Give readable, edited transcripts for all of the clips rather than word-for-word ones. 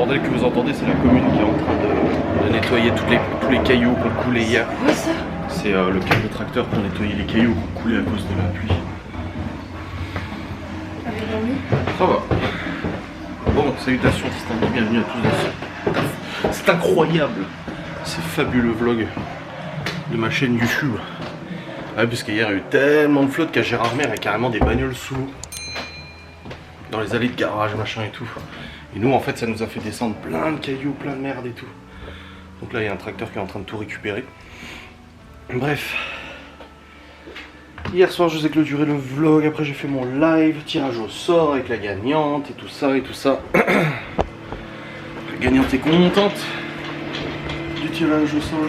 bordel que vous entendez, c'est la commune qui est en train de nettoyer tous les cailloux qui ont coulé hier. Ouais, ça. C'est le câble tracteur pour nettoyer les cailloux qui ont coulé à cause de la pluie. Avec l'ami. Ça va. Bon, salutations distinguées, bienvenue à tous dans c'est incroyable, c'est fabuleux vlog de ma chaîne YouTube. Ah, parce qu'hier il y a eu tellement de flotte qu'à Gérardmer il y a carrément des bagnoles sous l'eau. Dans les allées de garage, machin et tout. Et nous en fait ça nous a fait descendre plein de cailloux, plein de merde et tout. Donc là il y a un tracteur qui est en train de tout récupérer. Bref. Hier soir je vous ai clôturé le vlog, après j'ai fait mon live, tirage au sort avec la gagnante et tout ça et tout ça. La gagnante est contente du tirage au sort.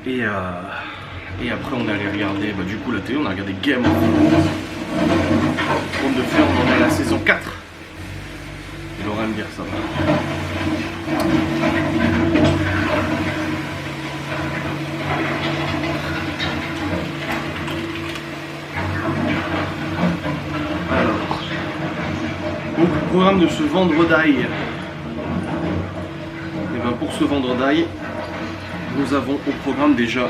Et après on est allé regarder du coup la télé, on a regardé Game of Thrones. Compte de faire, on en est à la saison 4. Il aurait à me dire ça. Alors, donc le programme de ce vendredi. Et ben pour ce vendredi, nous avons au programme déjà,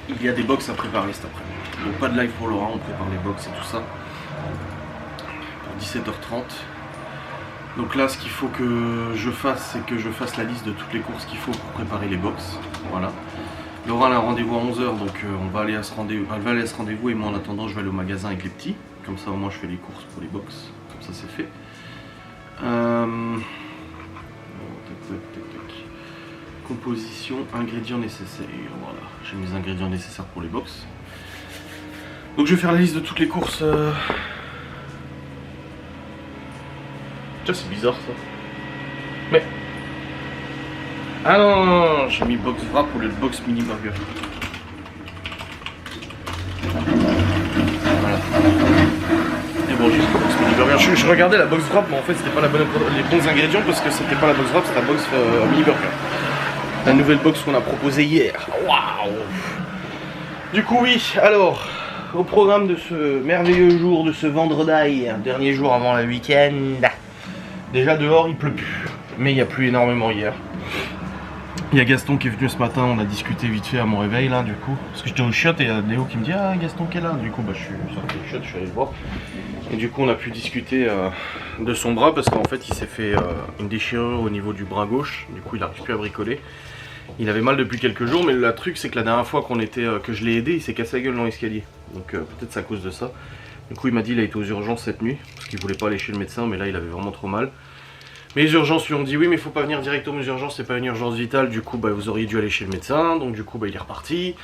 il y a des box à préparer cet après-midi. Donc pas de live pour Laura, on prépare les box et tout ça pour 17h30. Donc là ce qu'il faut que je fasse, c'est que je fasse la liste de toutes les courses qu'il faut pour préparer les box. Voilà. Laura a un rendez-vous à 11h, donc on va aller à ce rendez-vous. Elle va aller à ce rendez-vous et moi en attendant je vais aller au magasin avec les petits. Comme ça au moins je fais les courses pour les box. Comme ça c'est fait. Composition, ingrédients nécessaires. Voilà, j'ai mes ingrédients nécessaires pour les box. Donc je vais faire la liste de toutes les courses. Tiens, c'est bizarre ça. Mais. Ah non, non, non, j'ai mis box wrap pour le box mini burger. Voilà. Et bon, j'ai mis box mini burger. Je regardais la box wrap, mais en fait, c'était pas les bons ingrédients parce que c'était pas la box wrap, c'était la box mini burger. La nouvelle box qu'on a proposée hier. Waouh! Du coup, oui, alors, au programme de ce merveilleux jour, de ce vendredi, dernier jour avant le week-end. Déjà dehors, il pleut plus, mais il y a plu énormément hier. Il y a Gaston qui est venu ce matin, on a discuté vite fait à mon réveil là, du coup. Parce que j'étais au chiottes et il y a Néo qui me dit ah Gaston qui est là. Du coup, je suis sorti au chiottes, je suis allé le voir. Et du coup, on a pu discuter de son bras parce qu'en fait, il s'est fait une déchirure au niveau du bras gauche. Du coup, il n'arrive plus à bricoler. Il avait mal depuis quelques jours, mais le truc c'est que la dernière fois que je l'ai aidé, il s'est cassé la gueule dans l'escalier. Donc peut-être c'est à cause de ça. Du coup il m'a dit qu'il a été aux urgences cette nuit, parce qu'il voulait pas aller chez le médecin, mais là il avait vraiment trop mal. Mais les urgences lui ont dit oui mais il faut pas venir directement aux urgences, c'est pas une urgence vitale, du coup vous auriez dû aller chez le médecin, donc du coup il est reparti.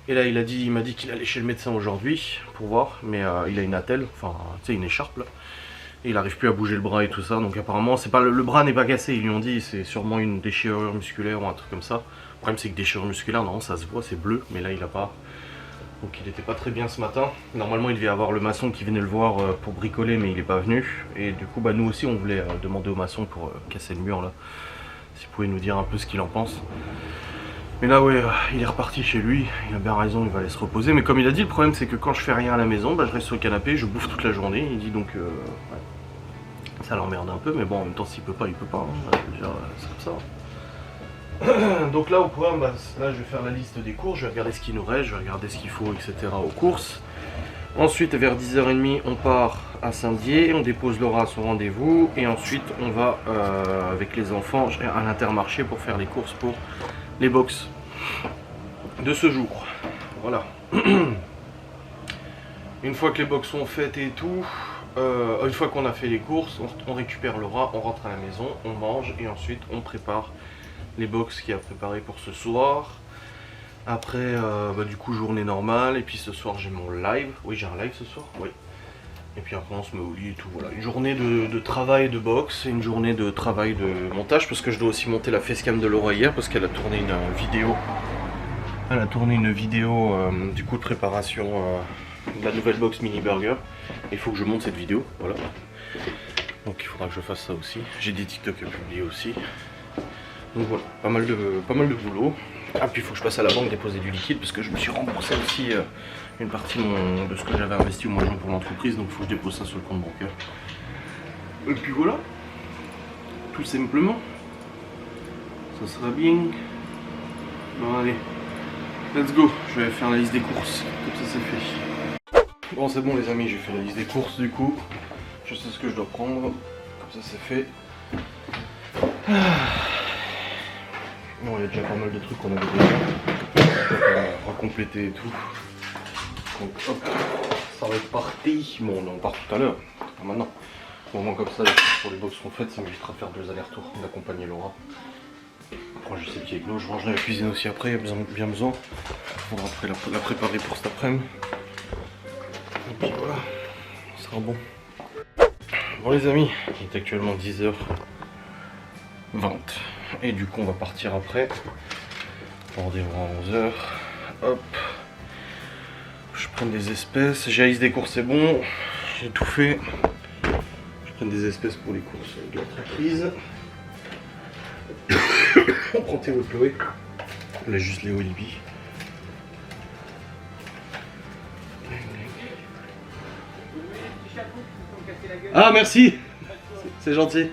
Et là il m'a dit qu'il allait chez le médecin aujourd'hui, pour voir, mais il a une attelle, enfin tu sais une écharpe là. Et il n'arrive plus à bouger le bras et tout ça, donc apparemment c'est pas le bras n'est pas cassé, ils lui ont dit c'est sûrement une déchirure musculaire ou un truc comme ça. Le problème c'est que déchirure musculaire, non ça se voit, c'est bleu, mais là il a pas. Donc il était pas très bien ce matin. Normalement il devait avoir le maçon qui venait le voir pour bricoler, mais il est pas venu. Et du coup nous aussi on voulait demander au maçon pour casser le mur là. S'il pouvait nous dire un peu ce qu'il en pense. Mais là ouais, il est reparti chez lui, il a bien raison, il va aller se reposer. Mais comme il a dit, le problème c'est que quand je fais rien à la maison, je reste sur le canapé, je bouffe toute la journée. Il dit donc ouais. Ça l'emmerde un peu, mais bon en même temps s'il peut pas, il peut pas. Hein. C'est comme ça. Donc là au programme, là je vais faire la liste des courses, je vais regarder ce qu'il nous reste, je vais regarder ce qu'il faut, etc. aux courses. Ensuite vers 10h30 on part à Saint-Dié, on dépose Laura à son rendez-vous. Et ensuite on va avec les enfants à l'Intermarché pour faire les courses pour les box de ce jour. Voilà. Une fois que les box sont faites et tout, une fois qu'on a fait les courses, on récupère Laura, on rentre à la maison, on mange et ensuite on prépare les box qu'il y a préparé pour ce soir. Après du coup journée normale, et puis ce soir j'ai mon live. Oui j'ai un live ce soir, oui. Et puis après on se met au lit et tout, voilà. Une journée de travail de boxe et une journée de travail de montage, parce que je dois aussi monter la facecam de Laura hier, parce qu'elle a tourné une vidéo. Elle a tourné une vidéo du coup de préparation de la nouvelle box mini burger. Il faut que je monte cette vidéo, voilà. Donc il faudra que je fasse ça aussi. J'ai des TikTok à publier aussi. Donc voilà, pas mal de boulot. Ah puis il faut que je passe à la banque déposer du liquide, parce que je me suis remboursé aussi une partie de ce que j'avais investi au mois de juin pour l'entreprise. Donc il faut que je dépose ça sur le compte bancaire. Et puis voilà. Tout simplement. Ça sera bien. Bon allez. Let's go. Je vais faire la liste des courses. Comme ça c'est fait. Bon c'est bon les amis, j'ai fait la liste des courses du coup. Je sais ce que je dois prendre. Comme ça c'est fait. Bon il y a déjà pas mal de trucs qu'on avait déjà. On va recompléter et tout. Donc hop, ça va être parti. Bon on en part tout à l'heure. Pas maintenant. Au moment comme ça, pour les box sont faites, ça m'évitera de faire 2 allers-retours, d'accompagner Laura. Après je sais qu'il y a avec l'eau, je rangerai la cuisine aussi après, il y a bien besoin. Il faudra après la préparer pour cet après-midi. Et puis voilà, ça sera bon. Bon les amis, il est actuellement 10h20. Et du coup on va partir après. Rendez-vous à 11h. Hop. Je prends des espèces, j'ai la liste des courses, c'est bon. J'ai tout fait. Je prends des espèces pour les courses de l'entreprise. On prend Théo et Chloé. Là juste Léo et Libby. Ah merci. C'est gentil.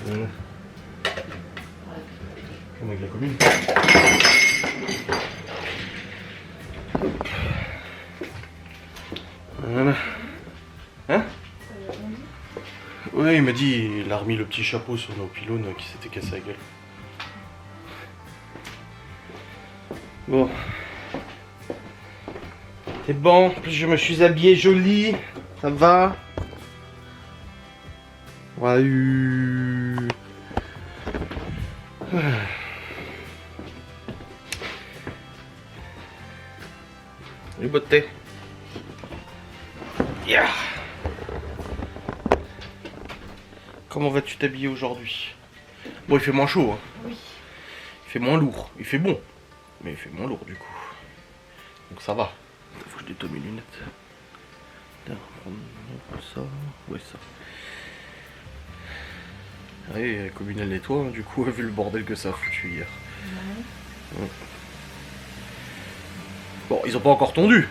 Voilà. Comme avec la commune. Voilà. Hein? Ouais, il m'a dit, il a remis le petit chapeau sur nos pylônes qui s'était cassé la gueule. Bon. C'est bon, en plus je me suis habillé joli. Ça va? Ouais. Les beautés. Yeah. Comment vas-tu t'habiller aujourd'hui? Bon, il fait moins chaud, hein. Oui. Il fait moins lourd. Il fait bon, mais il fait moins lourd du coup. Donc ça va. Faut que je détourne mes lunettes. Ça, ouais ça. Ouais, la commune elle nettoie, hein, du coup, vu le bordel que ça a foutu hier. Ouais. Bon, ils ont pas encore tondu.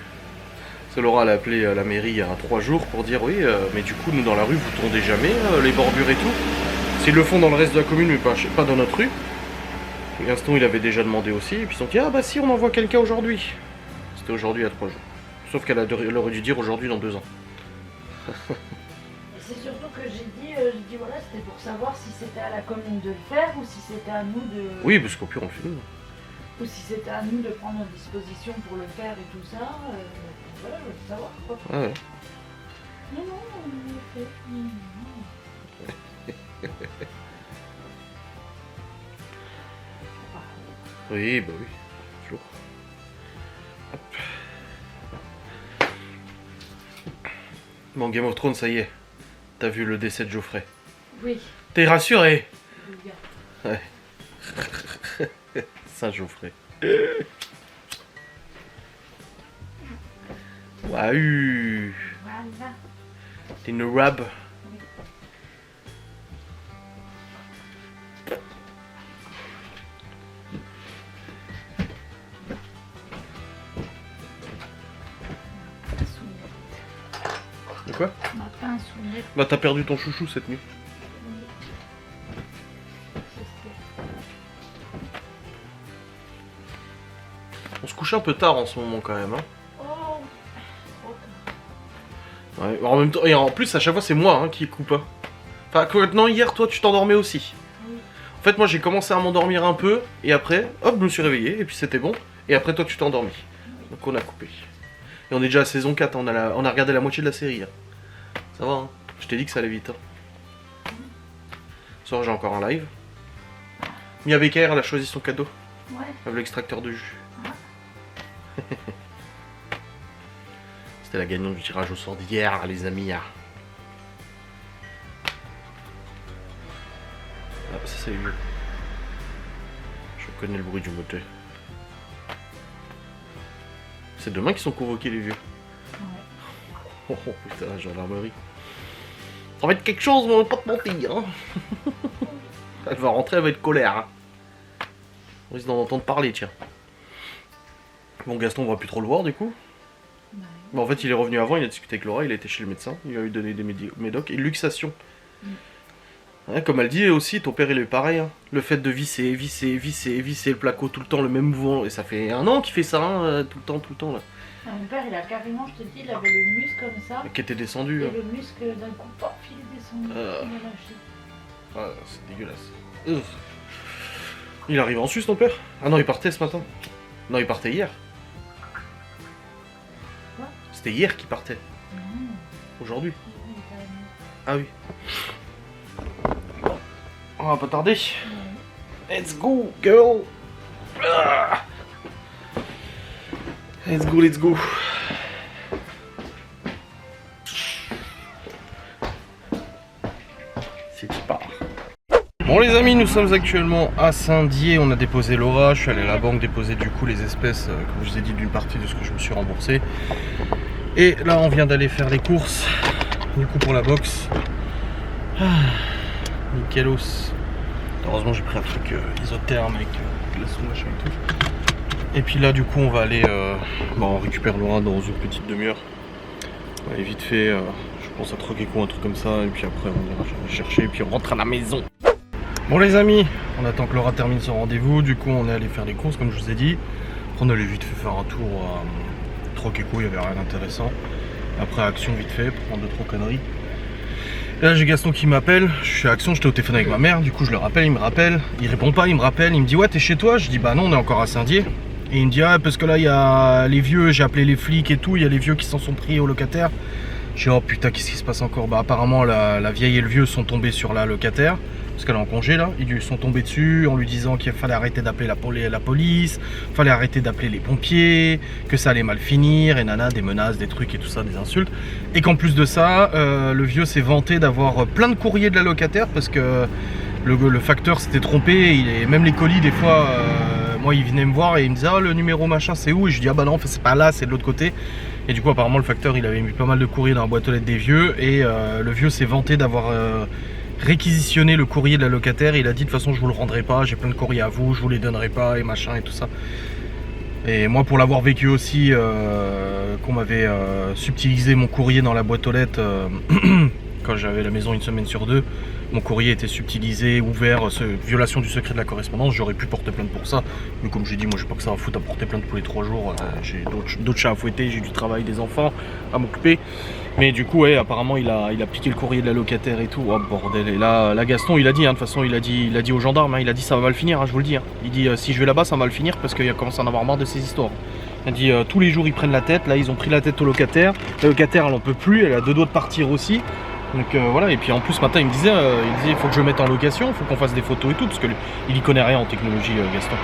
C'est Laura, elle a appelé la mairie il y a 3 jours pour dire oui, mais du coup, nous dans la rue, vous tondez jamais les bordures et tout. S'ils le font dans le reste de la commune, mais pas dans notre rue. Et Gaston, il avait déjà demandé aussi, et puis ils ont dit ah bah si, on envoie quelqu'un aujourd'hui. C'était aujourd'hui il y a 3 jours. Sauf qu'elle aurait dû dire aujourd'hui dans 2 ans. C'est surtout que j'ai dit voilà, c'était pour savoir si c'était à la commune de le faire ou si c'était à nous de. Oui, parce qu'au pire, on le fait nous. Ou si c'était à nous de prendre nos dispositions pour le faire et tout ça. Voilà, je veux savoir quoi. Ah ouais. Non, on le fait. Non. Oui, bah oui, toujours. Hop. Bon, Game of Thrones, ça y est. T'as vu le décès de Geoffrey. Oui. T'es rassuré? Bien. Ouais. Saint Geoffrey. Waouh. Voilà. T'es une rab. De quoi? Ma pince ou net. Bah t'as perdu ton chouchou cette nuit. On se couche un peu tard en ce moment quand même, hein. Oh. Ouais, en même temps, et en plus à chaque fois c'est moi hein, qui coupe. Hein. Enfin maintenant hier toi tu t'endormais aussi. Oui. En fait moi j'ai commencé à m'endormir un peu et après hop je me suis réveillé et puis c'était bon. Et après toi tu t'es endormi. Donc on a coupé. Et on est déjà à saison 4, on a regardé la moitié de la série. Hein. Ça va hein. Je t'ai dit que ça allait vite. Hein. Ce soir j'ai encore un live. Mia Becker elle a choisi son cadeau. Ouais. Avec l'extracteur de jus. Ah. C'était la gagnante du tirage au sort d'hier les amis. Ah ça c'est vieux. Je reconnais le bruit du moteur. C'est demain qu'ils sont convoqués les vieux. Ouais. Oh putain la gendarmerie. Ça va être quelque chose, mais on va pas te mentir. Hein. Elle va rentrer, elle va être colère. Hein. On risque d'en entendre parler, tiens. Bon, Gaston, on va plus trop le voir du coup. Ouais. Bon, en fait, il est revenu avant, il a discuté avec Laura, il a été chez le médecin, il lui a eu donné des médocs et luxation. Ouais, comme elle dit aussi, ton père il est pareil. Hein. Le fait de visser le placo tout le temps, le même mouvement, et ça fait 1 an qu'il fait ça, hein, tout le temps là. Ah, mon père, il a carrément, je te dis, il avait le muscle comme ça. Qui était descendu. Et hein. le muscle d'un coup, paf, il est descendu. Il a lâché. Ah, c'est dégueulasse. Il arrive en Suisse ton père? Ah non, il partait ce matin. Non, il partait hier. Quoi? C'était hier qu'il partait. Aujourd'hui. Ah oui. On va pas tarder. Let's go, girl. Ah. Let's go. C'est qui part. Bon les amis, nous sommes actuellement à Saint-Dié, on a déposé Laura, je suis allé à la banque déposer du coup les espèces, comme je vous ai dit, d'une partie de ce que je me suis remboursé. Et là on vient d'aller faire les courses, du coup pour la box. Nickelos. Heureusement j'ai pris un truc isotherme avec glaçon machin et tout. Et puis là du coup on va aller, on récupère Laura dans une petite demi-heure. On va aller vite fait, je pense à Troqueco, un truc comme ça, et puis après on ira chercher et puis on rentre à la maison. Bon les amis, on attend que Laura termine son rendez-vous, du coup on est allé faire les courses comme je vous ai dit. Après on allait vite fait faire un tour à Troqueco, il n'y avait rien d'intéressant. Après Action vite fait, pour prendre 2-3 conneries. Et là j'ai Gaston qui m'appelle, je suis à Action, j'étais au téléphone avec ma mère, du coup je le rappelle, il me rappelle, il répond pas, il me rappelle, il me dit ouais t'es chez toi? Je dis bah non on est encore à Saint-Dié. Et il me dit ah parce que là il y a les vieux, j'ai appelé les flics et tout, il y a les vieux qui s'en sont pris aux locataires. Je dis oh putain qu'est-ce qui se passe encore? Bah apparemment la vieille et le vieux sont tombés sur la locataire. Parce qu'elle est en congé là, ils lui sont tombés dessus en lui disant qu'il fallait arrêter d'appeler la police, fallait arrêter d'appeler les pompiers, que ça allait mal finir, et nana, des menaces, des trucs et tout ça, des insultes. Et qu'en plus de ça, le vieux s'est vanté d'avoir plein de courriers de la locataire parce que le facteur s'était trompé, même les colis des fois, moi il venait me voir et il me disait ah le numéro machin c'est où? Et je dis ah bah non c'est pas là, c'est de l'autre côté. Et du coup apparemment le facteur il avait mis pas mal de courriers dans la boîte aux lettres des vieux et le vieux s'est vanté d'avoir réquisitionner le courrier de la locataire. Il a dit de toute façon je vous le rendrai pas, j'ai plein de courriers à vous, je vous les donnerai pas et machin et tout ça. Et moi pour l'avoir vécu aussi, qu'on m'avait subtilisé mon courrier dans la boîte aux lettres quand j'avais la maison 1 semaine sur 2, mon courrier était subtilisé, ouvert, violation du secret de la correspondance, j'aurais pu porter plainte pour ça. Mais comme j'ai dit, moi j'ai pas que ça à foutre à porter plainte pour les 3 jours, j'ai d'autres chats à fouetter, j'ai du travail, des enfants à m'occuper. Mais du coup ouais apparemment il a piqué le courrier de la locataire et tout, oh bordel. Et là Gaston il a dit, hein, de toute façon il a dit aux gendarmes, hein, il a dit ça va mal finir, hein, je vous le dis. Hein. Il dit si je vais là-bas ça va mal finir parce qu'il commence à en avoir marre de ces histoires. Il a dit tous les jours ils prennent la tête, là ils ont pris la tête au locataire, la locataire elle en peut plus, elle a 2 doigts de partir aussi. Donc voilà, et puis en plus ce matin il me disait il faut que je le mette en location, il faut qu'on fasse des photos et tout, parce qu'il y connaît rien en technologie Gaston.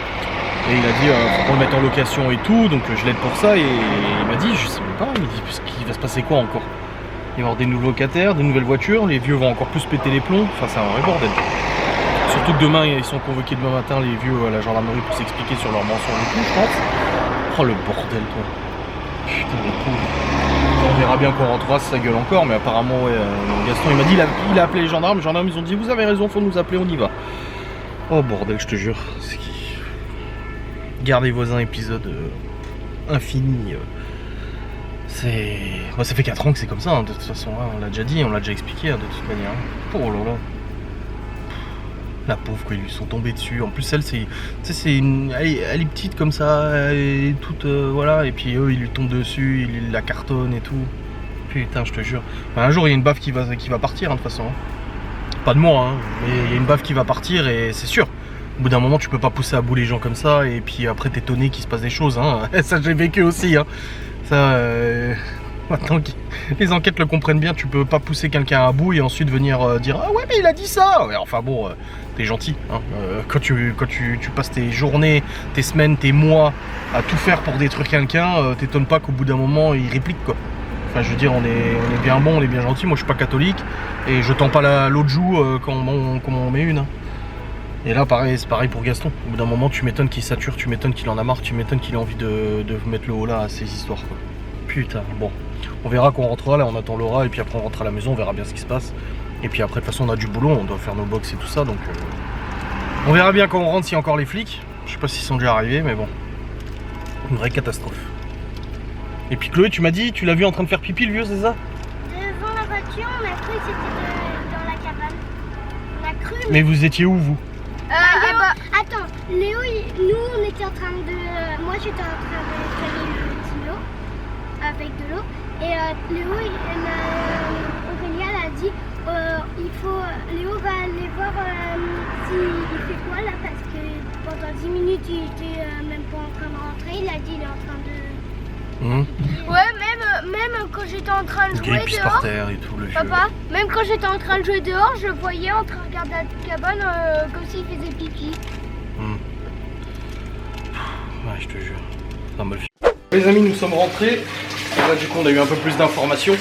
Et il a dit faut qu'on le mette en location et tout, donc je l'aide pour ça et il m'a dit je sais même pas, il dit qu'il va se passer quoi encore? Il va y avoir des nouveaux locataires, des nouvelles voitures, les vieux vont encore plus péter les plombs, enfin c'est un vrai bordel. Surtout que demain ils sont convoqués demain matin les vieux à la gendarmerie pour s'expliquer sur leurs mensonges et tout je pense. Oh le bordel toi. Putain les pauvres. On verra bien qu'on rentrera si ça gueule encore, mais apparemment ouais, Gaston il m'a dit il a appelé les gendarmes ils ont dit vous avez raison, faut nous appeler, on y va. Oh bordel je te jure. Garde les voisins épisode infini. Moi, ça fait 4 ans que c'est comme ça, hein, de toute façon, hein, on l'a déjà dit, on l'a déjà expliqué hein, de toute manière. Oh là là. La pauvre quoi, ils lui sont tombés dessus. En plus elle elle est petite comme ça, elle est toute voilà, et puis eux ils lui tombent dessus, ils la cartonnent et tout. Putain je te jure. Enfin, un jour il y a une baffe qui va partir hein, de toute façon. Hein. Pas de moi hein, mais il y a une baffe qui va partir et c'est sûr. Au bout d'un moment tu peux pas pousser à bout les gens comme ça et puis après t'étonner qu'il se passe des choses hein. Ça j'ai vécu aussi hein. Ça, maintenant que les enquêtes le comprennent bien, tu peux pas pousser quelqu'un à bout et ensuite venir dire ah ouais mais il a dit ça. Ouais, enfin bon, t'es gentil. Hein. Quand tu passes tes journées, tes semaines, tes mois à tout faire pour détruire quelqu'un, t'étonnes pas qu'au bout d'un moment il réplique quoi. Enfin je veux dire on est bien bon, on est bien gentil. Moi je suis pas catholique et je tends pas l'autre joue quand on met une. Hein. Et là pareil, c'est pareil pour Gaston. Au bout d'un moment tu m'étonnes qu'il sature, tu m'étonnes qu'il en a marre, tu m'étonnes qu'il a envie de mettre le haut là à ces histoires quoi. Putain, bon. On verra qu'on rentrera, là on attend Laura et puis après on rentre à la maison, on verra bien ce qui se passe. Et puis après de toute façon on a du boulot, on doit faire nos box et tout ça donc on verra bien quand on rentre s'il y a encore les flics. Je sais pas s'ils sont déjà arrivés mais bon. Une vraie catastrophe. Et puis Chloé, tu m'as dit, tu l'as vu en train de faire pipi le vieux, c'est ça? Devant la voiture, on a cru que c'était dans la cabane. On a cru. Mais vous étiez où vous? Attends, Léo, nous on était en train de. Moi j'étais en train de faire le petit lot avec de l'eau. Et Léo, Aurélia elle a dit Léo va aller voir s'il fait quoi là parce que pendant 10 minutes il était même pas en train de rentrer. Il a dit il est en train de. Ouais, même quand j'étais en train de jouer dehors. Par terre et tout, le vieux. Papa, même quand j'étais en train de jouer dehors, je le voyais en train de regarder la cabane comme s'il faisait pipi. Ouais, je te jure. Ça m'a le fait. Les amis, nous sommes rentrés. Et là, du coup, on a eu un peu plus d'informations.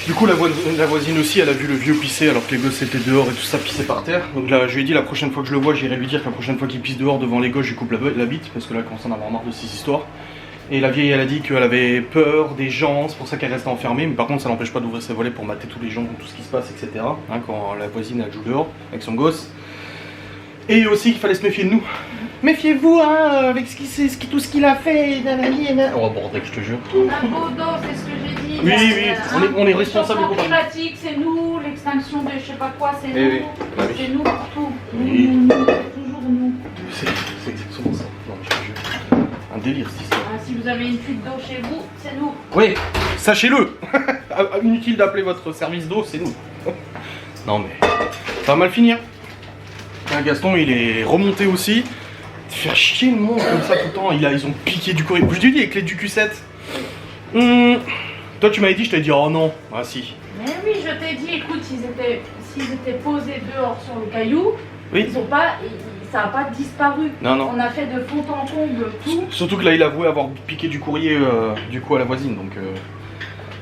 Du coup, la voisine aussi, elle a vu le vieux pisser alors que les gosses étaient dehors et tout ça pissait par terre. Donc là, je lui ai dit la prochaine fois que je le vois, j'irai lui dire que la prochaine fois qu'il pisse dehors devant les gosses, je lui coupe la bite parce que là, elle commence à en avoir marre de ces histoires. Et la vieille, elle a dit qu'elle avait peur des gens, c'est pour ça qu'elle restait enfermée. Mais par contre, ça n'empêche pas d'ouvrir ses volets pour mater tous les gens, tout ce qui se passe, etc. Hein, quand la voisine, elle joue dehors avec son gosse. Et aussi qu'il fallait se méfier de nous. Méfiez-vous, hein, avec tout ce qu'il a fait. Oh bordel, je te jure. Un beau dos, c'est ce que j'ai dit. Oui, on est responsable pour pour ça. climatique, c'est nous. L'extinction de je sais pas quoi, c'est nous. Oui. Bah oui. C'est nous pour tout. Oui. Toujours nous. C'est exactement ça. Non, je te jure. Un délire cette histoire. Ah, si vous avez une fuite d'eau chez vous, c'est nous. Oui, sachez-le. Inutile d'appeler votre service d'eau, c'est nous. Non mais, ça va mal finir. Là, Gaston, il est remonté aussi. Faire chier le monde comme ça tout le temps. Ils ont piqué du courrier. Je te dis avec les du Q7. Toi, tu m'avais dit, je t'avais dit, oh non. Ah si. Mais oui, je t'ai dit, écoute, s'ils étaient posés dehors sur le caillou, Oui. ils ont pas, ça n'a pas disparu. Non. On a fait de fond en comble tout. Surtout que là, il a avoué avoir piqué du courrier du coup à la voisine. Donc,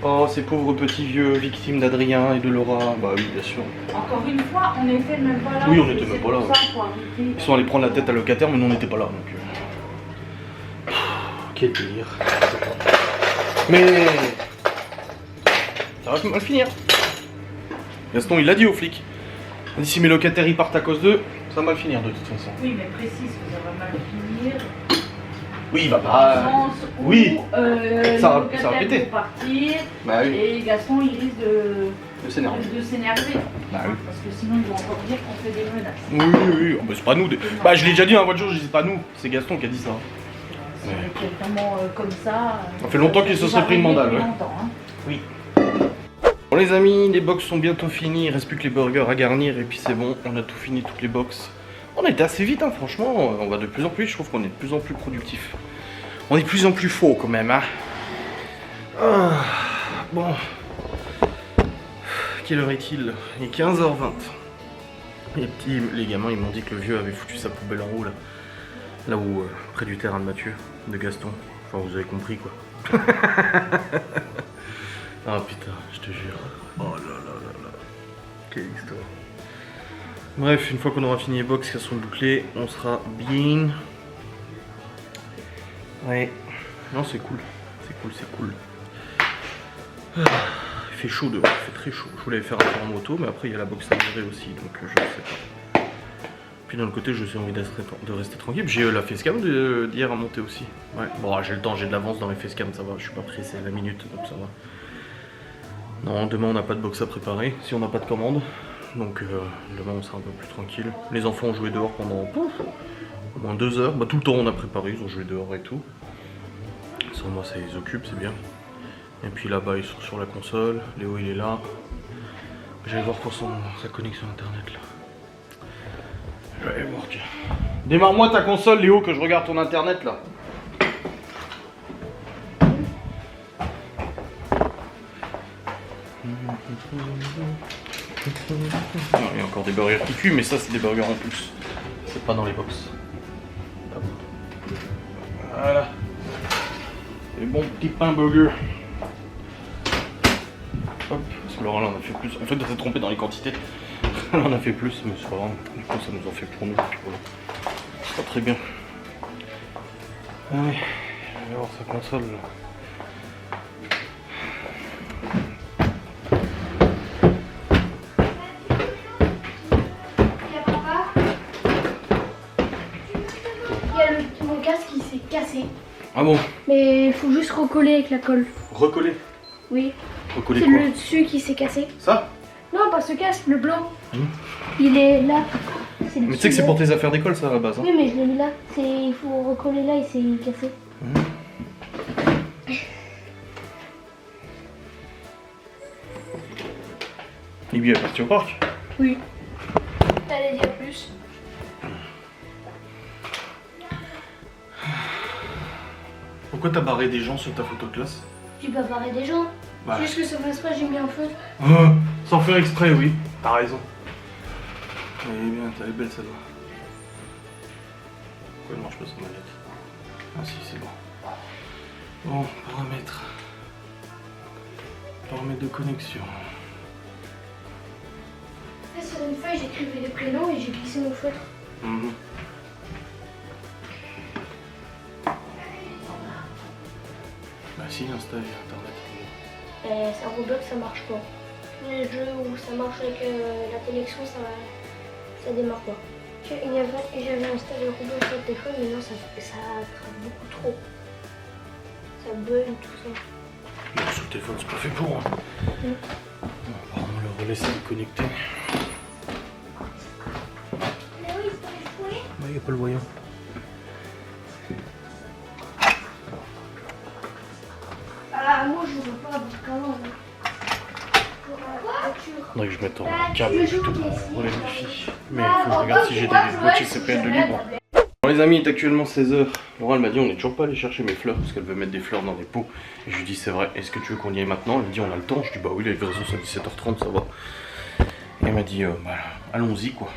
oh, ces pauvres petits vieux victimes d'Adrien et de Laura. Bah oui, bien sûr. Encore une fois, on n'était même pas là. Oui, on n'était même pas là, C'est pour ça, faut arrêter. Ils sont allés prendre la tête à locataire, mais nous, on n'était pas là. Donc, quel délire. Mais ça va mal finir. Gaston, il l'a dit aux flics. Il a dit si mes locataires ils partent à cause d'eux, ça va mal finir de toute façon. Oui, mais précise que ça va mal finir. Oui, il va Dans pas. le sens où, oui. les Ça va locataires péter. vont partir Bah oui. et Gaston il risque De s'énerver. de s'énerver. Bah oui. Parce que sinon ils vont encore dire qu'on fait des menaces. Oui. Oh, bah, c'est pas nous. Bah je l'ai déjà dit dans la voiture, je dis pas nous. C'est Gaston qui a dit ça. Si on était vraiment comme ça. Ça fait longtemps qu'il se serait pris une mandale. Depuis Ouais. longtemps, hein. Oui. Bon les amis, les box sont bientôt finis, il reste plus que les burgers à garnir et puis c'est bon, on a tout fini, toutes les box. On a été assez vite, hein, franchement, on va de plus en plus, je trouve qu'on est de plus en plus productif. On est de plus en plus faux quand même, hein. Ah, bon. Quelle heure est-il? Il est 15h20. Les gamins, ils m'ont dit que le vieux avait foutu sa poubelle en haut, là où, près du terrain de Mathieu, de Gaston. Enfin, vous avez compris, quoi. Ah putain, je te jure. Oh là là là là. Quelle histoire. Bref, une fois qu'on aura fini les box qui sont bouclées, on sera bien. Ouais. Non, c'est cool. C'est cool. Ah, il fait chaud dehors, il fait très chaud. Je voulais faire un tour en moto, mais après il y a la box à livrer aussi, donc je ne sais pas. Puis d'un autre côté, j'ai envie de rester tranquille. J'ai la facecam d'hier à monter aussi. Ouais. Bon, j'ai le temps, j'ai de l'avance dans mes facecam, ça va. Je suis pas pressé à la minute, donc ça va. Non, demain on n'a pas de box à préparer, si on n'a pas de commande. Donc demain on sera un peu plus tranquille. Les enfants ont joué dehors pendant au moins 2 heures. Bah, tout le temps on a préparé, ils ont joué dehors et tout. Ça, moi ça les occupe, c'est bien. Et puis là-bas ils sont sur la console, Léo il est là. J'allais voir pour sa connexion internet là. Je vais aller voir, tiens. Démarre-moi ta console Léo, que je regarde ton internet là. Il y a encore des burgers qui cuisent, mais ça c'est des burgers en plus. C'est pas dans les box. Voilà. Les bons petits pains burgers. Hop, parce que Laura là on a fait plus. En fait on s'est trompé dans les quantités. Là on a fait plus, mais c'est pas grave. Du coup ça nous en fait pour nous. Voilà. C'est pas très bien. Allez, on va voir sa console là. Mon casque il s'est cassé. Ah bon? Mais faut juste recoller avec la colle. Recoller. Oui. Recoller C'est quoi? le dessus qui s'est cassé. Ça? Non, pas ce casque, le blanc. Il est là. C'est le Mais tu sais que c'est dessus pour tes affaires d'école ça à la base. Hein. Oui, mais je l'ai mis là. Il faut recoller là, il s'est cassé. Libby est parti au parc. Oui. T'allais dire plus. Pourquoi t'as barré des gens sur ta photo de classe? Tu peux barrer des gens. Bah. Juste que ça fasse pas, j'ai mis un feu. Sans faire exprès, oui. T'as raison. Elle est bien, elle est belle celle-là. Pourquoi elle marche pas sur ma manette? Ah si, c'est bon. Bon, paramètres. Paramètres de connexion. Là, sur une feuille, j'écrivais les prénoms et j'ai glissé mon feutre. Bah si, Insta et Internet. Ça Roblox, ça marche pas. Les jeux où ça marche avec la connexion, ça démarre pas. J'avais installé Roblox sur le téléphone, mais non, ça trave beaucoup trop. Ça bug tout ça. Non, sur le téléphone, c'est pas fait pour. Hein. Apparemment, le relais s'est déconnecté. Mais oui, c'est pas jouer. Bah, y a pas le voyant. Ah, moi, je veux pas avoir comment. Faudrait que je mette en câble et tout pour relais wifi. Mais faut que je regarde si j'ai des boîtiers CPL de libre. Bon les amis, il est actuellement 16h. Laura elle m'a dit on n'est toujours pas allé chercher mes fleurs parce qu'elle veut mettre des fleurs dans des pots. Et je lui dis c'est vrai, est-ce que tu veux qu'on y aille maintenant? Elle me dit on a le temps. Je dis bah oui, la livraison c'est à 17h30, ça va. Et elle m'a dit bah allons-y quoi.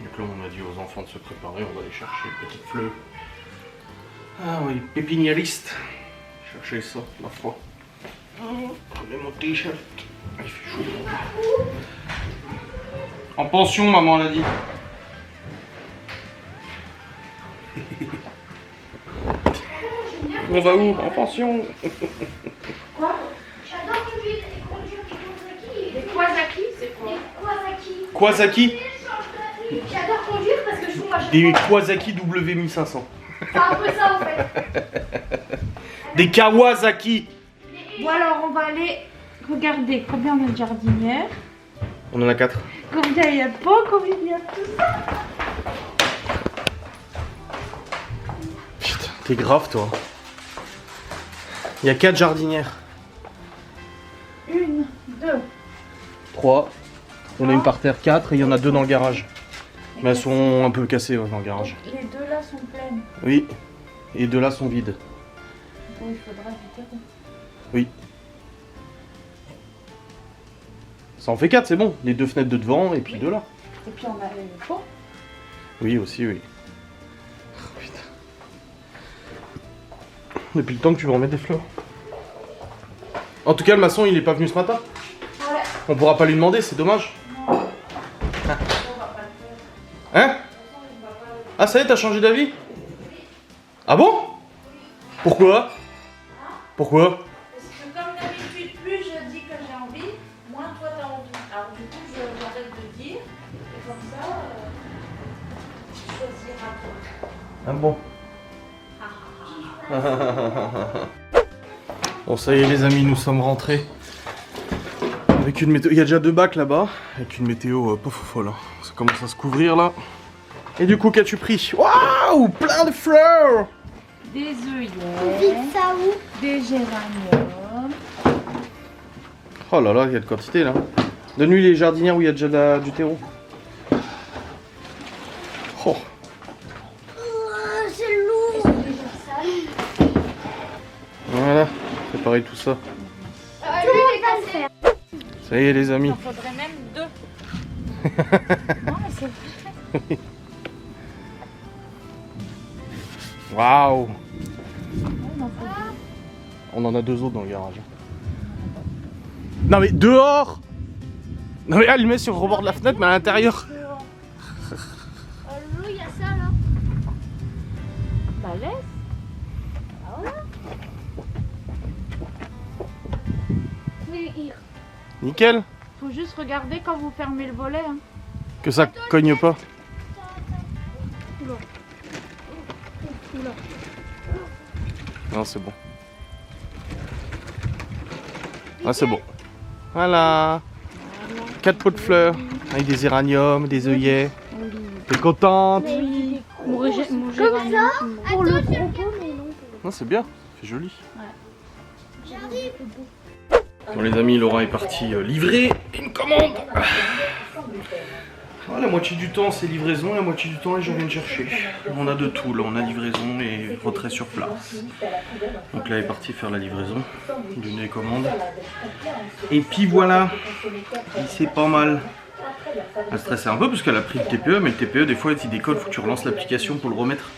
Donc là on a dit aux enfants de se préparer, on va aller chercher une petite fleur. Ah oui, pépiniériste. Chercher ça, ma foi. Prenez mon t-shirt. Il fait chaud. En pension, maman l'a dit. On va où? En pension. Quoi? J'adore conduire les Kawasaki. C'est quoi? Les Kawasaki. J'adore conduire parce que je trouve à chaque Des fois. Kawasaki W1500. C'est un peu ça en fait. Des Kawasaki. Bon alors on va aller regarder combien on a de jardinières, On en a 4. combien il y a de pots, combien il y a de tout ça. Putain, t'es grave toi. Il y a 4 jardinières. 1, 2. 3. On a une par terre, 4 et il y en a 2 dans le garage. Mais elles sont un peu cassées ouais, dans le garage. Les deux là sont pleines. Oui. Et 2 là sont vides. Bon, il faudra du terreau. Oui. Ça en fait 4, c'est bon. Les 2 fenêtres de devant et puis 2 là. Et puis on a les pots. Oui, aussi, oui. Oh, putain. Depuis le temps que tu veux remettre des fleurs. En tout cas, le maçon, il est pas venu ce matin. Ouais. On pourra pas lui demander, c'est dommage. Hein? Ah, ça y est, t'as changé d'avis? Ah bon? Pourquoi? Pourquoi? Parce que comme d'habitude, plus je dis que j'ai envie, moins toi t'as envie. Alors du coup, j'arrête de dire. Et comme ça, tu choisiras toi. Ah bon? Bon, ça y est, les amis, nous sommes rentrés. Avec une météo. Il y a déjà 2 bacs là-bas. Avec une météo pas folle. Hein. Ça commence à se couvrir là. Et du coup, qu'as-tu pris? Waouh! Plein de fleurs! Des œillets, Vite ça où? des géraniums. Oh là là, il y a de quantité là. Donne-lui les jardinières où il y a déjà du terreau. Oh. C'est lourd. Ils sont déjà sales. Voilà, préparez tout ça. Tout le monde va le faire. Ça y est, les amis. Il en faudrait même 2. Non, mais c'est vrai. Waouh! On en faut 2. On en a 2 autres dans le garage. Non mais dehors! Non mais elle le met sur le rebord de la fenêtre mais à l'intérieur. Lou, il y a ça là. Bah laisse. Ah voilà. Oui, Nickel. Faut juste regarder quand vous fermez le volet. Hein. Que ça cogne pas. Oula. Non c'est bon. Ah, c'est bon. Voilà. 4 pots de fleurs avec des géraniums, des œillets. T'es contente? Oui. Mon Comme géranium, ça. pour le Attends, propos, mais non. Non, c'est bien, c'est joli. j'arrive. Bon les amis, Laura est partie livrer une commande. Ah, la moitié du temps c'est livraison, la moitié du temps les gens viennent chercher. On a de tout là, on a livraison et retrait sur place. Donc là elle est partie faire la livraison d'une des commandes. Et puis voilà, c'est pas mal. Elle stressait un peu parce qu'elle a pris le TPE, mais le TPE des fois il décolle, faut que tu relances l'application pour le remettre.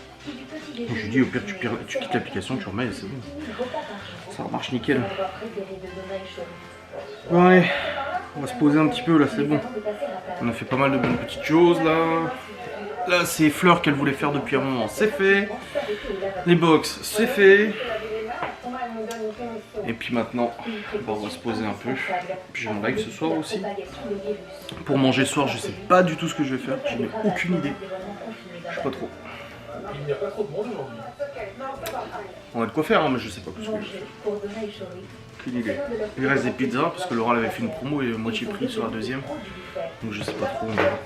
Donc je lui dis au pire tu quittes l'application, tu remets et c'est bon. Ça marche nickel. Ouais, on va se poser un petit peu là, c'est bon. On a fait pas mal de bonnes petites choses là. Là c'est fleurs qu'elle voulait faire depuis un moment, c'est fait. Les box, c'est fait. Et puis maintenant, bon, on va se poser un peu. Puis j'ai mon live ce soir aussi. Pour manger ce soir, je sais pas du tout ce que je vais faire, je n'ai aucune idée. Je sais pas trop. Il n'y a pas trop de monde aujourd'hui. On a de quoi faire, hein, mais je sais pas plus ce que je vais faire. Aucune idée. Il reste des pizzas parce que Laura elle avait fait une promo et moitié prix sur la deuxième. Donc je sais pas trop, on verra.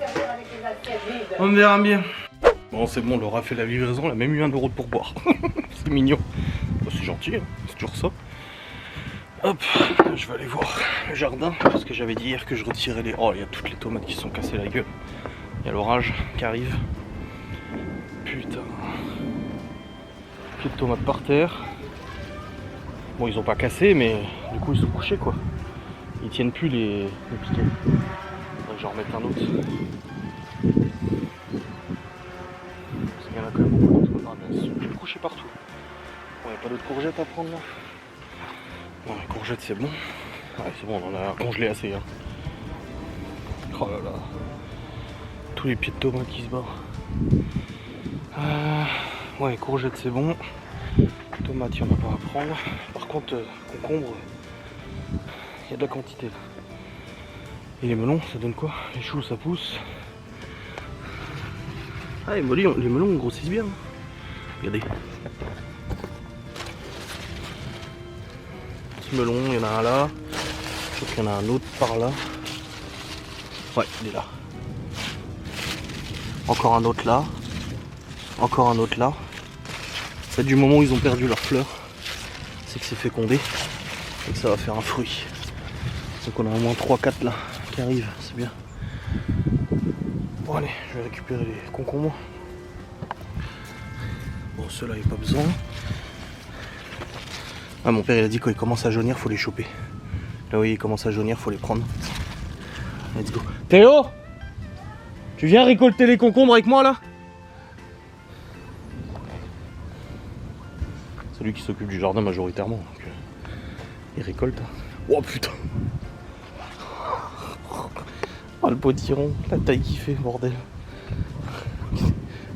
On verra bien. Bon c'est bon, Laura a fait la livraison, elle a même eu 1 euro de pourboire. C'est mignon. Bon, c'est gentil, hein, c'est toujours ça. Hop, je vais aller voir le jardin parce que j'avais dit hier que je retirais les... Oh, il y a toutes les tomates qui sont cassées la gueule. Il y a l'orage qui arrive. Putain. Pieds de tomates par terre. Bon, ils ont pas cassé, mais du coup ils sont couchés quoi. Ils tiennent plus les piquets. Donc je vais en remettre un autre. Parce qu'il y en a quand même beaucoup d'autres. Ah, mais ils sont tous couchés partout. Bon, il n'y a pas d'autres courgettes à prendre là. Bon, les courgettes c'est bon. Ouais, c'est bon, on en a congelé assez. Hein. Oh là là. Tous les pieds de tomates qui se barrent. Ouais, courgettes c'est bon. Tomates, il n'y en a pas à prendre. Par contre, concombre, il y a de la quantité là. Et les melons, ça donne quoi? Les choux, ça pousse. Ah, les melons grossissent bien. Regardez. Petit melon, il y en a un là. Je crois qu'il y en a un autre par là. Ouais, il est là. Encore un autre là. Encore un autre là. C'est du moment où ils ont perdu leurs fleurs, c'est que c'est fécondé et que ça va faire un fruit. Donc on a au moins 3-4 là qui arrivent, c'est bien. Bon allez, je vais récupérer les concombres. Bon ceux-là il n'y a pas besoin. Ah mon père il a dit quand ils commencent à jaunir faut les choper. Là oui ils commencent à jaunir, faut les prendre. Let's go. Théo, tu viens récolter les concombres avec moi là? C'est lui qui s'occupe du jardin majoritairement, donc il récolte. Oh putain! Oh le potiron, la taille qu'il fait, bordel!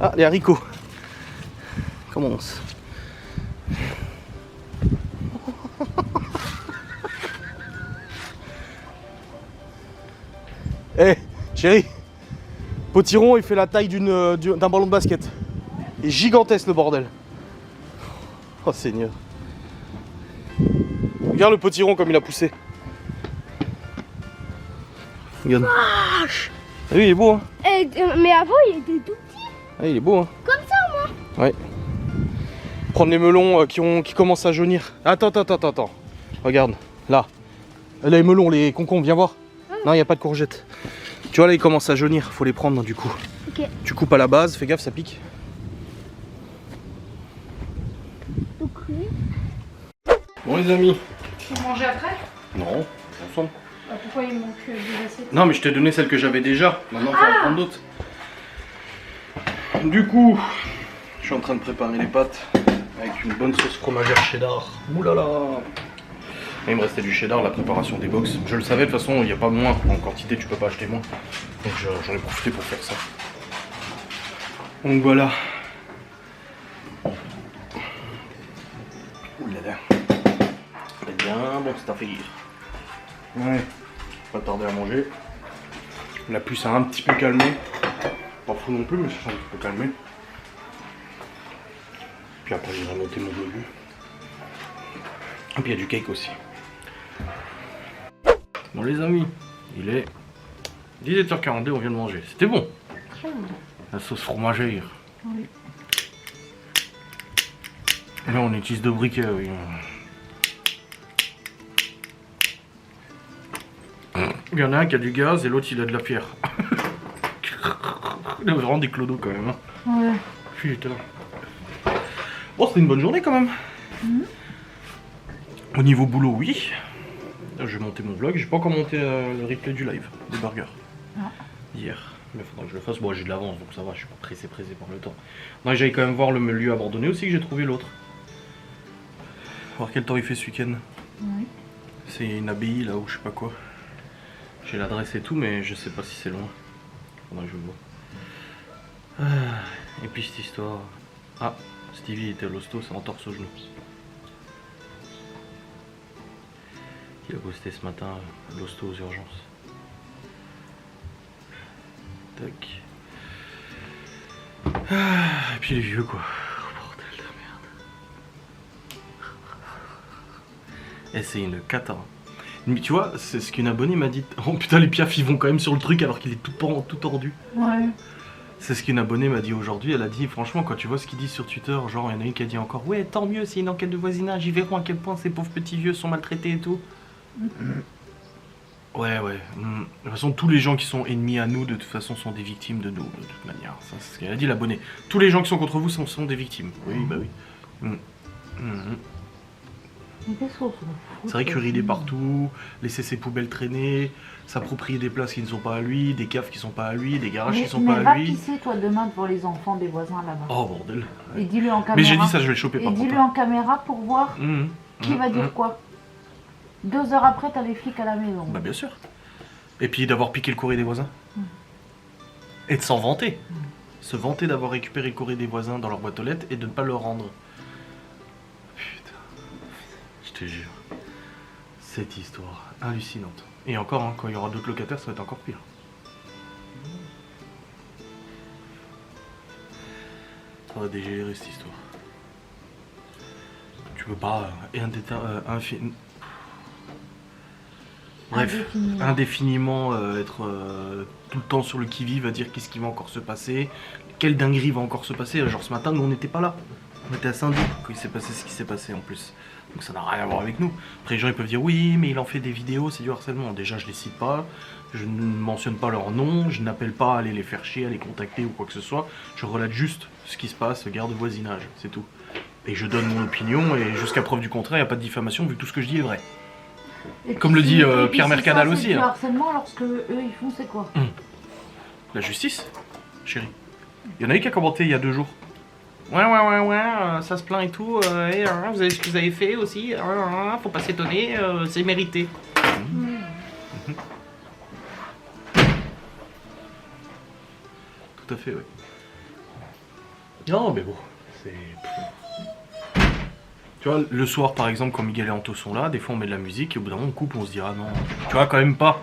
Ah, les haricots! Commence! Eh, hey, chérie! Potiron, il fait la taille d'un ballon de basket. Il est gigantesque le bordel! Oh Seigneur. Regarde le potiron comme il a poussé. Regarde. Ah oui, il est beau hein. Mais avant il était tout petit. Ah, il est beau hein. Comme ça moi. Ouais. Prendre les melons qui commencent à jaunir. Attends. Regarde, là. Les melons, les concombres, viens voir. Non, il n'y a pas de courgettes. Tu vois là, ils commencent à jaunir, faut les prendre du coup. Ok. Tu coupes à la base, fais gaffe, ça pique. Bon les amis. Tu manges après? Non, ensemble. Bah, pourquoi il manque des assiettes? Non mais je t'ai donné celle que j'avais déjà, maintenant il faut en prendre d'autres. Du coup, je suis en train de préparer les pâtes avec une bonne sauce fromagère cheddar. Oulala. Il me restait du cheddar, la préparation des box. Je le savais de toute façon, il n'y a pas moins en quantité, tu peux pas acheter moins. Donc j'en ai profité pour faire ça. Donc voilà. Oulala. C'est bien bon c'est à faire. Ouais, pas tarder à manger. La pluie s'est un petit peu calmée. Pas fou non plus, mais ça s'est un petit peu calmé. Puis après, j'irai noter mon menu. Et puis il y a du cake aussi. Bon les amis, il est 17h42, on vient de manger. C'était bon. La sauce fromagère. Oui. Là on utilise de briquet, oui. Il y en a un qui a du gaz et l'autre il a de la pierre. Il a vraiment des clodos quand même. Hein. Ouais. Putain. Bon, c'était une bonne journée quand même. Au niveau boulot, oui. Là, je vais monter mon vlog. J'ai pas encore monté le replay du live des burgers. Ah. Hier. Mais il faudra que je le fasse. Bon, j'ai de l'avance donc ça va. Je suis pas pressé par le temps. Non, j'allais quand même voir le lieu abandonné aussi que j'ai trouvé l'autre. Voir quel temps il fait ce week-end. Oui. C'est une abbaye là ou je sais pas quoi. J'ai l'adresse et tout, mais je sais pas si c'est loin. Faudra que je vois. Et puis cette histoire. Ah, Stevie était à l'hosto, c'est entorse au genou. Il a posté ce matin l'hosto aux urgences. Tac. Et puis les vieux quoi. Oh, bordel de merde. Et c'est une cata. Mais tu vois, c'est ce qu'une abonnée m'a dit. Oh putain, les piafs ils vont quand même sur le truc alors qu'il est tout tordu. Ouais. C'est ce qu'une abonnée m'a dit aujourd'hui. Elle a dit, franchement, quand tu vois ce qu'ils disent sur Twitter, genre, il y en a une qui a dit encore, ouais, tant mieux, c'est une enquête de voisinage, ils verront à quel point ces pauvres petits vieux sont maltraités et tout. Ouais. De toute façon, tous les gens qui sont ennemis à nous, de toute façon, sont des victimes de nous, de toute manière. Ça, c'est ce qu'elle a dit, l'abonnée. Tous les gens qui sont contre vous sont des victimes. Oui, bah oui. Mais qu'est-ce qu'on s'en fout? C'est vrai qu'uriner partout, laisser ses poubelles traîner, s'approprier des places qui ne sont pas à lui, des caves qui sont pas à lui, des garages qui sont pas va à lui. pisser toi demain devant les enfants des voisins là-bas. Oh bordel. Et dis-le en caméra. Mais j'ai dit ça, je vais le choper Et par contre. dis-le en caméra pour voir qui va dire quoi. 2 heures après, t'as les flics à la maison. Bah bien sûr. Et puis d'avoir piqué le courrier des voisins. Et de s'en vanter. Se vanter d'avoir récupéré le courrier des voisins dans leur boîte aux lettres et de ne pas le rendre. Putain. Je te jure. Cette histoire hallucinante. Et encore, hein, quand il y aura d'autres locataires, ça va être encore pire. Ça va dégénérer cette histoire. Tu peux pas... Bref, indéfiniment être tout le temps sur le qui-vive à dire qu'est-ce qui va encore se passer, quelle dinguerie va encore se passer. Genre ce matin, nous on n'était pas là. On était à Saint-Denis quand il s'est passé ce qui s'est passé en plus. Donc ça n'a rien à voir avec nous. Après les gens ils peuvent dire oui mais il en fait des vidéos, c'est du harcèlement. Déjà je les cite pas, je ne mentionne pas leur nom, je n'appelle pas à aller les faire chier, à les contacter ou quoi que ce soit. Je relate juste ce qui se passe, garde de voisinage, c'est tout. Et je donne mon opinion et jusqu'à preuve du contraire, il n'y a pas de diffamation vu que tout ce que je dis est vrai. Et Comme le dit Pierre Mercadal aussi. Le Hein. harcèlement, lorsque eux ils font, c'est quoi? La justice, chérie. Il y en a eu qui a commenté il y a 2 jours. Ouais, ça se plaint et tout. Et, vous avez ce que vous avez fait aussi. Faut pas s'étonner, c'est mérité. Tout à fait, oui. Non, mais bon, c'est. Tu vois, le soir par exemple, quand Miguel et Anto sont là, des fois on met de la musique et au bout d'un moment on coupe, on se dira non. Tu vois, quand même pas.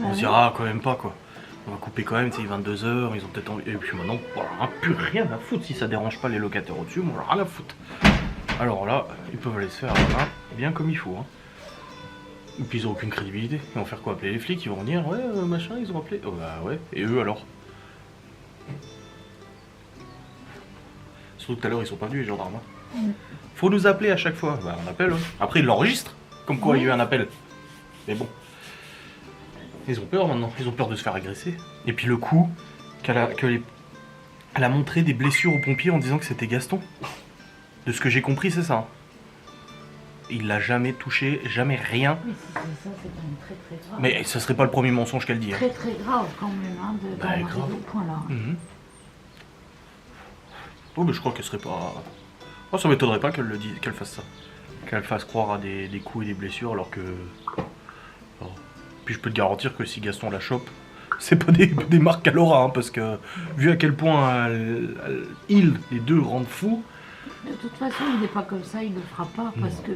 On se dira quand même pas quoi. On va couper quand même, tu sais, 22h, ils ont peut-être envie. Et puis maintenant, voilà, plus rien à foutre si ça dérange pas les locataires au-dessus, moi j'en ai rien à foutre. Alors là, ils peuvent aller se faire bien comme il faut. Hein. Et puis ils ont aucune crédibilité. Ils vont faire quoi? Appeler les flics, ils vont venir, ouais, machin, ils ont appelé. Oh bah ouais, et eux alors? Surtout que tout à l'heure ils sont pas venus les gendarmes. Hein. Faut nous appeler à chaque fois. Bah on appelle. Hein. Après ils l'enregistrent. Comme quoi il y a eu un appel. Mais bon. Ils ont peur maintenant. Ils ont peur de se faire agresser. Et puis le coup elle a montré des blessures aux pompiers en disant que c'était Gaston. De ce que j'ai compris c'est ça. Hein. Il l'a jamais touché, jamais rien. Mais si c'est ça, c'est quand même très très grave. Mais ce serait pas le premier mensonge qu'elle dit. Hein. Très très grave quand même, hein, d'en arriver au point là. Oh mais je crois qu'elle serait pas... Oh, ça m'étonnerait pas qu'elle le dise, qu'elle fasse ça. Qu'elle fasse croire à des coups et des blessures alors que... Oh. Puis je peux te garantir que si Gaston la chope, c'est pas des marques à Laura, hein, parce que vu à quel point les deux rendent fous... De toute façon, il n'est pas comme ça, il ne le fera pas parce que...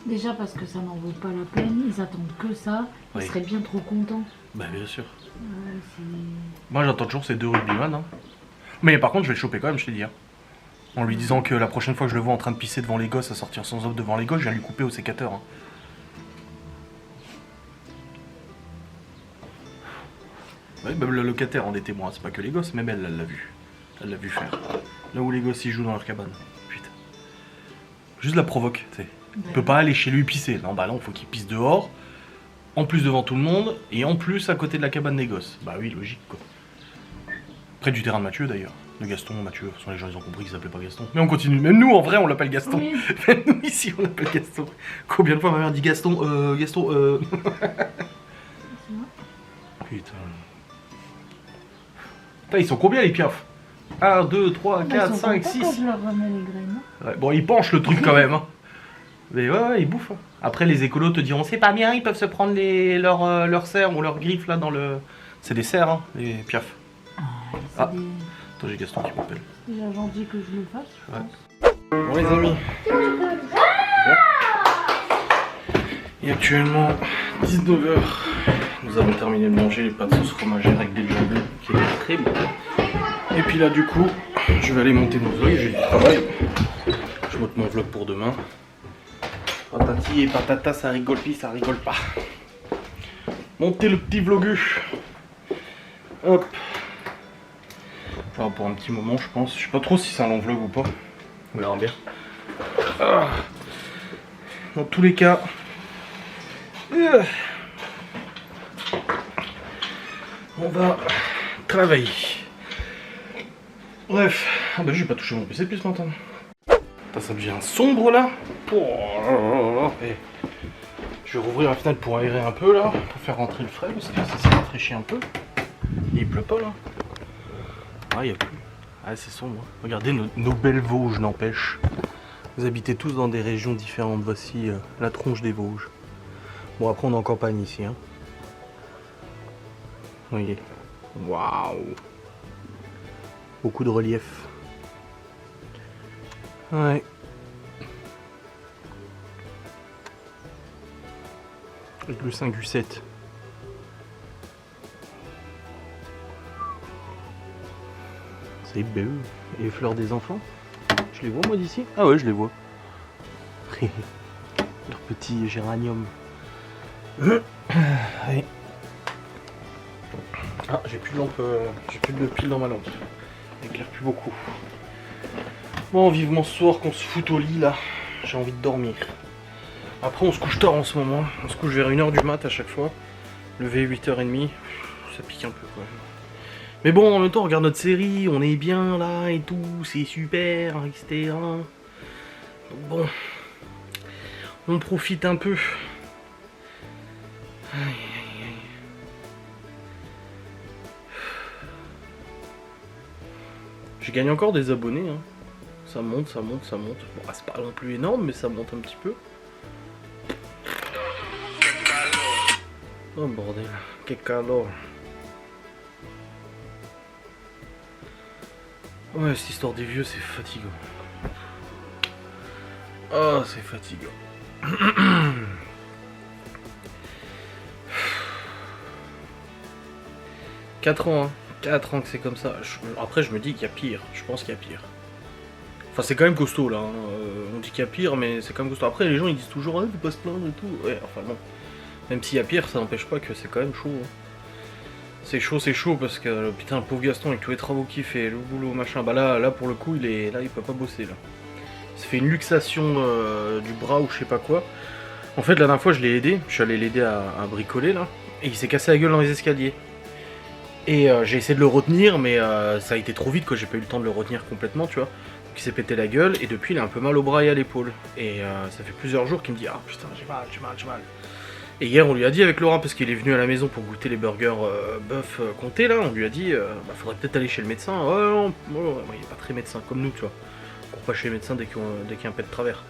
Déjà parce que ça n'en vaut pas la peine, ils attendent que ça, ils seraient bien trop contents. Bah bien sûr. Moi j'attends toujours ces 2 rugbyman. Hein. Mais par contre je vais le choper quand même, je t'ai dit. Hein. En lui disant que la prochaine fois que je le vois en train de pisser devant les gosses, à sortir sans offre devant les gosses, je viens lui couper au sécateur. Hein. Ouais, même le locataire en est témoin, c'est pas que les gosses, même elle l'a vu. Elle l'a vu faire. Là où les gosses ils jouent dans leur cabane. Putain. Juste la provoque, tu sais. Il peut pas aller chez lui pisser. Non, bah non, faut qu'il pisse dehors. En plus devant tout le monde. Et en plus à côté de la cabane des gosses. Bah oui, logique quoi. Près du terrain de Mathieu d'ailleurs. De Gaston, Mathieu. De toute façon, les gens ils ont compris qu'il s'appelait pas Gaston. Mais on continue. Même nous en vrai on l'appelle Gaston. Oui. Même nous ici on l'appelle Gaston. Combien de fois ma mère dit Gaston Gaston Putain. Putain, ils sont combien les piafs? 1, 2, 3, 4, 5, 6. Je leur remets les graines. Ouais, bon, ils penchent le truc quand même. Hein. Mais ouais, ils bouffent. Hein. Après, les écolos te diront c'est pas bien, ils peuvent se prendre leurs cerfs ou leurs griffes là dans le. C'est des cerfs, hein, les piafs. Ah. Attends, j'ai Gaston qui m'appelle. C'est déjà gentil que je le fasse, je Ouais. pense. Bon, les amis. Il est actuellement 19h. Nous avons terminé de manger les pâtes sauce fromagère avec des jambons qui étaient très bons. Et puis là, du coup, je vais aller monter mon vlog. J'ai du travail. Je monte mon vlog pour demain. Patati et patata, ça rigole pis, ça rigole pas. Monter le petit vlogu. Hop. Enfin, pour un petit moment, je pense. Je sais pas trop si c'est un long vlog ou pas. On verra bien. Ah. Dans tous les cas. On va travailler. Bref. Ah bah j'ai pas touché mon PC depuis ce matin. Ça devient sombre là. Oh, et je vais rouvrir la fenêtre pour aérer un peu là. Pour faire rentrer le frais parce que ça s'est rafraîchi un peu. Et il pleut pas là. Ah, il y a plus. Ah, c'est sombre. Regardez nos belles Vosges, n'empêche. Vous habitez tous dans des régions différentes. Voici la tronche des Vosges. Bon, après, on est en campagne ici. Hein. Voyez. Waouh. Beaucoup de relief. Ouais. Avec le 5 du 7. C'est beau. Et les fleurs des enfants. Je les vois moi d'ici? Ah ouais, je les vois. Leur petit géranium. Allez. Ah, j'ai plus de lampe, j'ai plus de pile dans ma lampe. Elle éclaire plus beaucoup. Bon, vivement ce soir qu'on se fout au lit là. J'ai envie de dormir. Après, on se couche tard en ce moment. On se couche vers 1h du mat à chaque fois. Levé 8h30. Ça pique un peu quoi. Mais bon, en même temps, on regarde notre série, on est bien là et tout, c'est super, etc. Donc bon, on profite un peu. Aïe, aïe, aïe. Je gagne encore des abonnés, hein. Ça monte, ça monte, ça monte. Bon, c'est pas non plus énorme, mais ça monte un petit peu. Oh bordel, que calor. Ouais, cette histoire des vieux, c'est fatigant. Oh, c'est fatigant. 4 ans, hein. 4 ans que c'est comme ça. Après, je me dis qu'il y a pire. Je pense qu'il y a pire. Enfin, c'est quand même costaud, là. Hein. On dit qu'il y a pire, mais c'est quand même costaud. Après, les gens, ils disent toujours, ah, faut pas se plaindre et tout. Ouais, enfin, bon. Même s'il y a pire, ça n'empêche pas que c'est quand même chaud. Hein. C'est chaud parce que putain, le pauvre Gaston avec tous les travaux qu'il fait, le boulot, machin, bah là pour le coup il peut pas bosser là. Il s'est fait une luxation du bras ou je sais pas quoi. En fait la dernière fois je l'ai aidé, je suis allé l'aider à bricoler là, et il s'est cassé la gueule dans les escaliers. Et j'ai essayé de le retenir mais ça a été trop vite quoi, j'ai pas eu le temps de le retenir complètement tu vois. Donc il s'est pété la gueule et depuis il a un peu mal au bras et à l'épaule. Et ça fait plusieurs jours qu'il me dit ah putain j'ai mal. Et hier on lui a dit avec Laurent, parce qu'il est venu à la maison pour goûter les burgers bœuf comté là, on lui a dit faudrait peut-être aller chez le médecin. Ouais non, il est pas très médecin comme nous tu vois. On court pas chez le médecin dès qu'il y a un pet de travers.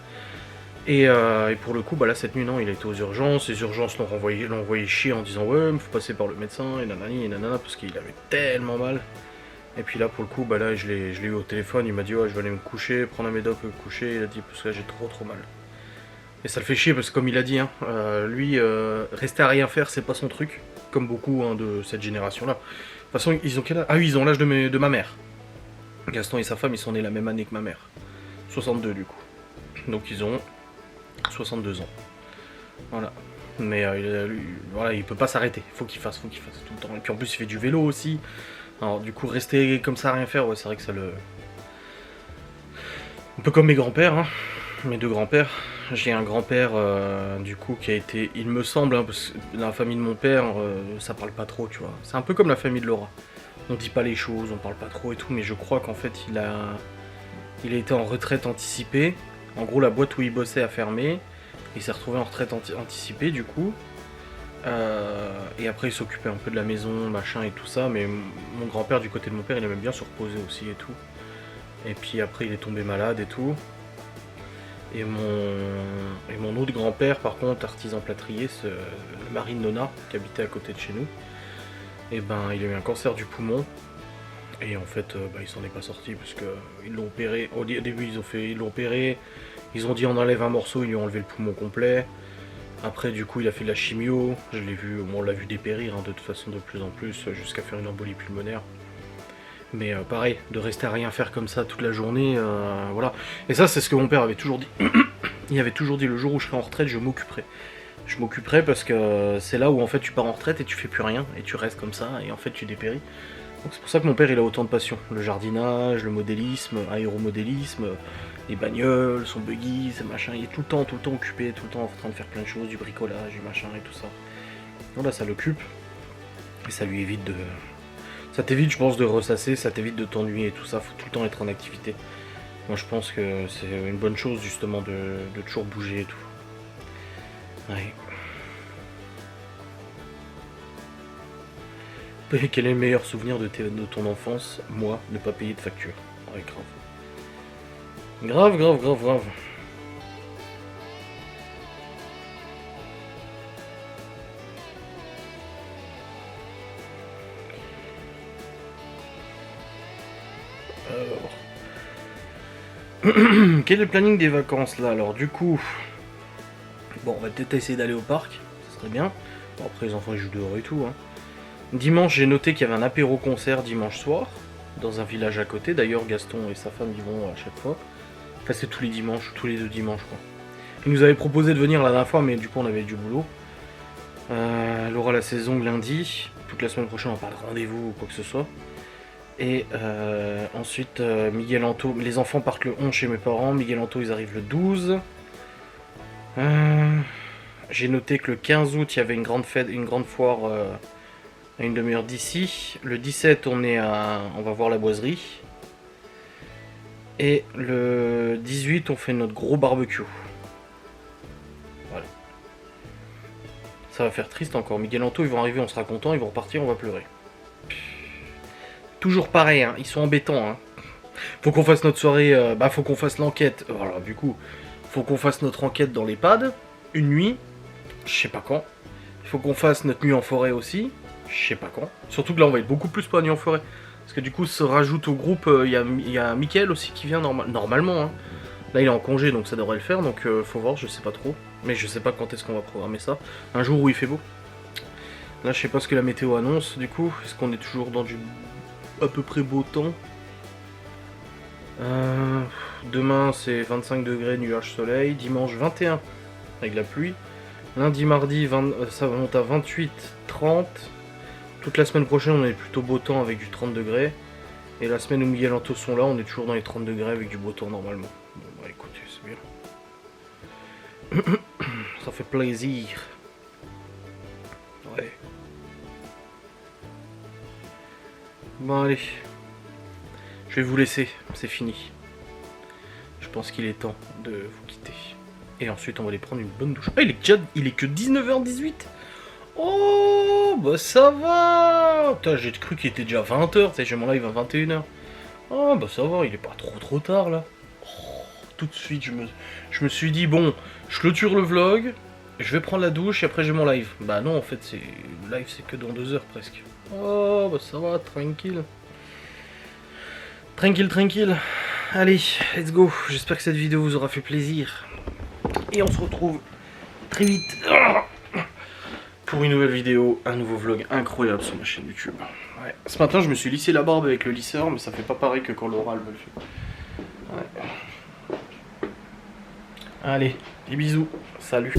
Et pour le coup bah là cette nuit non, il a été aux urgences, les urgences l'ont envoyé chier en disant ouais mais faut passer par le médecin et nanani et nanana parce qu'il avait tellement mal. Et puis là pour le coup bah là je l'ai eu au téléphone, il m'a dit ouais je vais aller me coucher, prendre un médoc, me coucher, il a dit parce que là j'ai trop mal. Et ça le fait chier parce que comme il a dit, hein, lui, rester à rien faire, c'est pas son truc, comme beaucoup hein, de cette génération-là. De toute façon, ils ont quel âge? Ah oui, ils ont l'âge de ma mère. Gaston et sa femme, ils sont nés la même année que ma mère. 62 du coup. Donc ils ont 62 ans. Voilà. Mais voilà, il peut pas s'arrêter, faut qu'il fasse tout le temps. Et puis en plus il fait du vélo aussi. Alors du coup rester comme ça à rien faire, ouais c'est vrai que ça le... Un peu comme mes grands-pères, hein. Mes deux grands-pères. J'ai un grand-père du coup qui a été, il me semble, hein, parce que dans la famille de mon père, ça parle pas trop, tu vois. C'est un peu comme la famille de Laura. On dit pas les choses, on parle pas trop et tout, mais je crois qu'en fait il a été en retraite anticipée. En gros la boîte où il bossait a fermé. Il s'est retrouvé en retraite anticipée du coup. Et après il s'occupait un peu de la maison, machin et tout ça. Mais mon grand-père du côté de mon père il aimait bien se reposer aussi et tout. Et puis après il est tombé malade et tout. Et mon autre grand-père par contre, artisan plâtrier, le mari de Nona, qui habitait à côté de chez nous. Et ben il a eu un cancer du poumon. Et en fait il s'en est pas sorti parce que ils l'ont opéré. Au début ils l'ont opéré. Ils ont dit on enlève un morceau, ils lui ont enlevé le poumon complet. Après du coup il a fait de la chimio, je l'ai vu, on l'a vu dépérir hein, de toute façon de plus en plus, jusqu'à faire une embolie pulmonaire. Mais pareil, de rester à rien faire comme ça toute la journée, voilà. Et ça c'est ce que mon père avait toujours dit. Il avait toujours dit le jour où je serai en retraite je m'occuperai. Je m'occuperai parce que c'est là où en fait tu pars en retraite et tu fais plus rien, et tu restes comme ça, et en fait tu dépéris. Donc c'est pour ça que mon père il a autant de passion. Le jardinage, le modélisme, aéromodélisme, les bagnoles, son buggy, ses machins, il est tout le temps occupé, tout le temps en train de faire plein de choses, du bricolage, du machin et tout ça. Voilà, ça l'occupe. Et ça lui évite de... Ça t'évite je pense de ressasser, ça t'évite de t'ennuyer et tout ça, faut tout le temps être en activité. Moi je pense que c'est une bonne chose justement de toujours bouger et tout. Ouais. Et quel est le meilleur souvenir de ton enfance? Moi, ne pas payer de facture. Ouais, grave. Grave. Alors. Quel est le planning des vacances là? Alors du coup... Bon, on va peut-être essayer d'aller au parc. Ça serait bien. Bon, après les enfants ils jouent dehors et tout, hein. Dimanche, j'ai noté qu'il y avait un apéro-concert dimanche soir, dans un village à côté. D'ailleurs, Gaston et sa femme y vont à chaque fois. Enfin, c'est tous les dimanches, tous les 2 dimanches, quoi. Ils nous avaient proposé de venir la dernière fois, mais du coup, on avait du boulot. Elle aura la saison lundi. Toute la semaine prochaine, on parle de rendez-vous ou quoi que ce soit. Et ensuite, Miguel Anto. Les enfants partent le 11 chez mes parents. Miguel Anto, ils arrivent le 12. J'ai noté que le 15 août, il y avait une grande fête, une grande foire... à une demi-heure d'ici. Le 17 on va voir la boiserie. Et le 18 on fait notre gros barbecue. Voilà. Ça va faire triste encore. Miguel Anto ils vont arriver, on sera content, ils vont repartir, on va pleurer. Toujours pareil, hein, ils sont embêtants. Hein. Faut qu'on fasse notre soirée, faut qu'on fasse l'enquête. Voilà, du coup, faut qu'on fasse notre enquête dans l'EHPAD. Une nuit, je sais pas quand. Il faut qu'on fasse notre nuit en forêt aussi. Je sais pas quand. Surtout que là on va être beaucoup plus pour la nuit en forêt. Parce que du coup se rajoute au groupe, il y a Mickaël aussi qui vient normalement. Hein. Là il est en congé donc ça devrait le faire. Donc faut voir, je sais pas trop. Mais je sais pas quand est-ce qu'on va programmer ça. Un jour où il fait beau. Là je sais pas ce que la météo annonce du coup. Est-ce qu'on est toujours dans du à peu près beau temps? Demain c'est 25 degrés, nuages, soleil. Dimanche 21 avec la pluie. Lundi, mardi, ça monte à 28, 30. Toute la semaine prochaine, on est plutôt beau temps avec du 30 degrés. Et la semaine où Miguel Anto sont là, on est toujours dans les 30 degrés avec du beau temps normalement. Bon, bah écoutez, c'est bien. Ça fait plaisir. Ouais. Bon, allez. Je vais vous laisser, c'est fini. Je pense qu'il est temps de vous quitter. Et ensuite, on va aller prendre une bonne douche. Ah, il est que 19h18. Oh, bah ça va. Putain, j'ai cru qu'il était déjà 20h. Tu sais, j'ai mon live à 21h. Oh, bah ça va, il est pas trop tard là. Oh, tout de suite, je me suis dit, bon, je clôture le vlog. Je vais prendre la douche et après j'ai mon live. Bah non, en fait, le live, c'est que dans 2 heures presque. Oh, bah ça va, tranquille. Tranquille. Allez, let's go. J'espère que cette vidéo vous aura fait plaisir. Et on se retrouve très vite pour une nouvelle vidéo, un nouveau vlog incroyable sur ma chaîne YouTube. Ouais. Ce matin je me suis lissé la barbe avec le lisseur, mais ça fait pas pareil que quand Laura me le fait. Ouais. Allez, des bisous, salut.